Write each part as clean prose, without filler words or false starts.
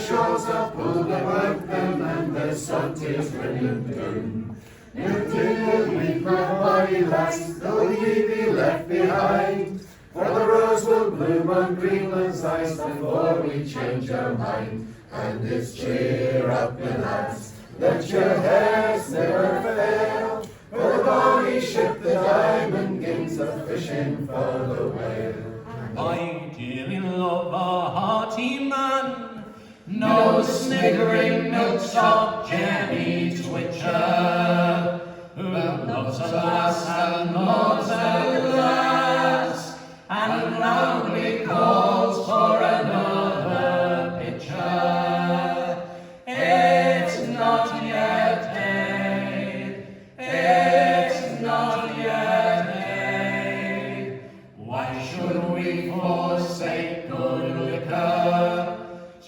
shores of pool that work them, and their salt is brilliant doom. New till we cry, lass, though ye be left behind, for the rose will bloom on Greenland's ice before we change our mind. And it's cheer up, ye lads, let your heads never fail, for the bonny ship, the Diamond, gins a fishing for the whale. I dearly love a hearty man, no sniggering notes of Jenny Twitcher, who loves a lass and loves a glass, and loudly calls for another pitcher. It's not yet day, it's not yet day. Why should we forsake good liquor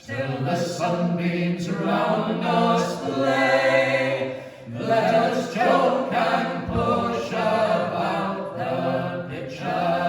till the sunbeams round us play? Let us joke and push about the pitcher.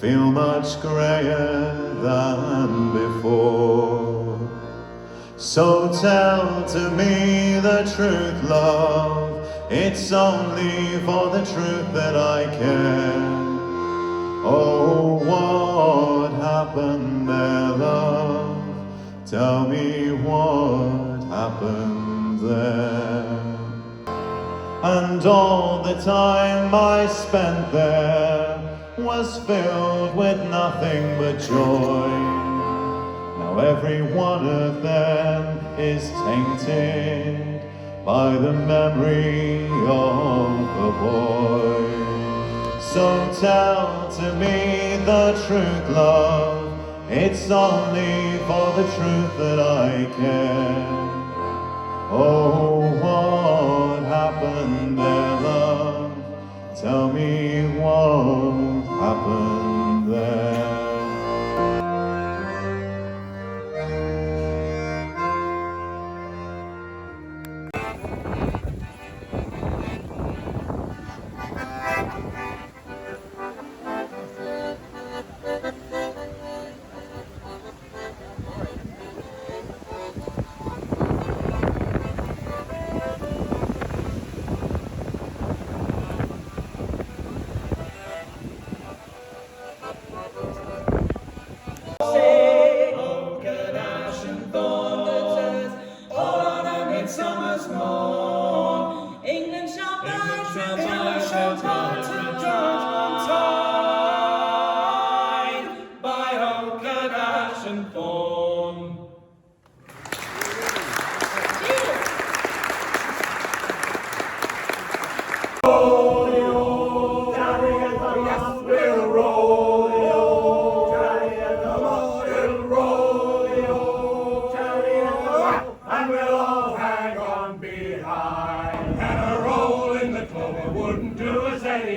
Feel much grayer than before. So tell to me the truth, love, it's only for the truth that I care. Oh, what happened there, love? Tell me what happened there. And all the time I spent there was filled with nothing but joy. Now every one of them is tainted by the memory of a boy. So tell to me the truth, love, it's only for the truth that I care. Oh, what happened there, love? Tell me what happened there.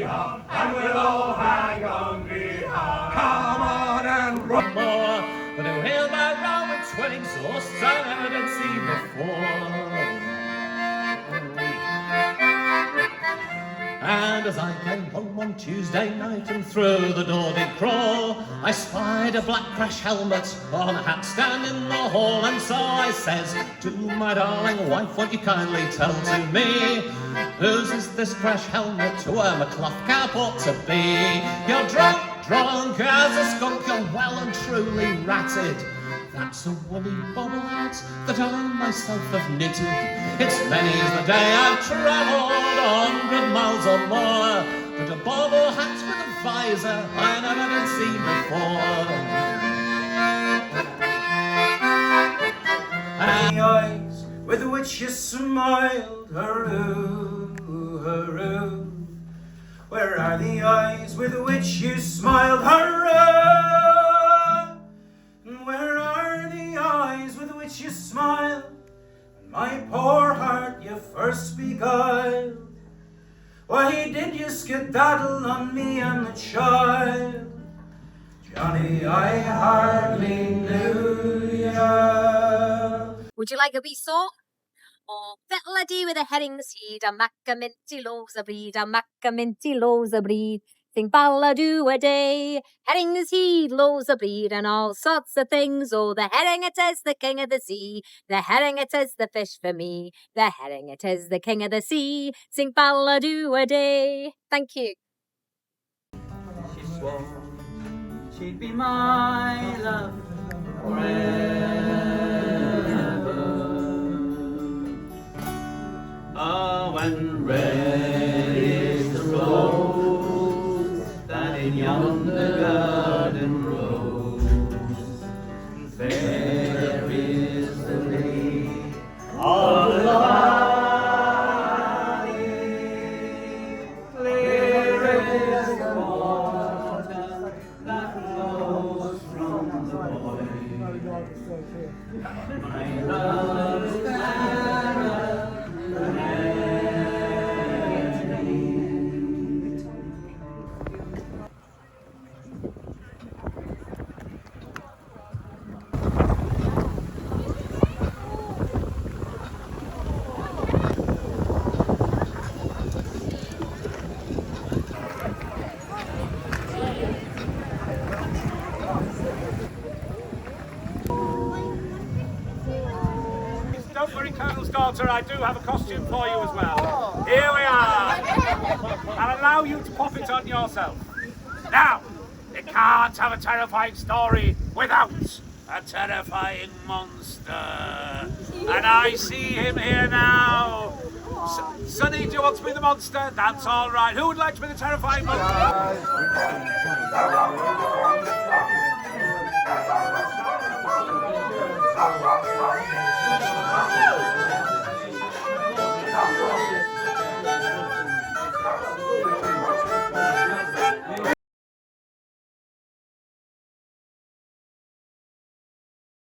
ha, and we'll all hang on behalf. Come on and run more, but who hail my round with twin exhausts I've never seen before. And as I came home on Tuesday night and through the door did crawl, I spied a black crash helmet on a hat stand in the hall. And so I says to my darling wife, won't you kindly tell to me, whose is this crash helmet, where my cloth cap ought to be? You're drunk as a skunk, you're well and truly ratted. That's a woolly bobble hat that I myself have knitted. It's many's the day I've travelled 100 miles or more, but a bobble hat with a visor I never did see before. And the eyes with which you smiled, hurroo, hurroo. Where are the eyes with which you smiled, hurroo? Where are the eyes with which you smiled, and my poor heart you first beguiled? Why did you skedaddle on me and the child? Johnny, I hardly knew ya. Would you like a wee song? Oh, fiddle-a-dee with a herring seed, a mac-a-minty loaves of breed, a mac-a-minty loaves of breed. Sing ballad-oo-a-day, herrings heed, loaves of breed, and all sorts of things. Oh, the herring it is, the king of the sea, the herring it is, the fish for me, the herring it is, the king of the sea. Sing ballad-oo-a-day. Thank you. She swore she'd be my love forever. Oh, when red is the rose that in yonder garden grows, and fair is the lady of the valley, clear is the water that flows from the void. My love is Don't worry, Colonel's daughter, I do have a costume for you as well. Here we are. I'll allow you to pop it on yourself. Now, you can't have a terrifying story without a terrifying monster. And I see him here now. Sonny, do you want to be the monster? That's all right. Who would like to be the terrifying monster?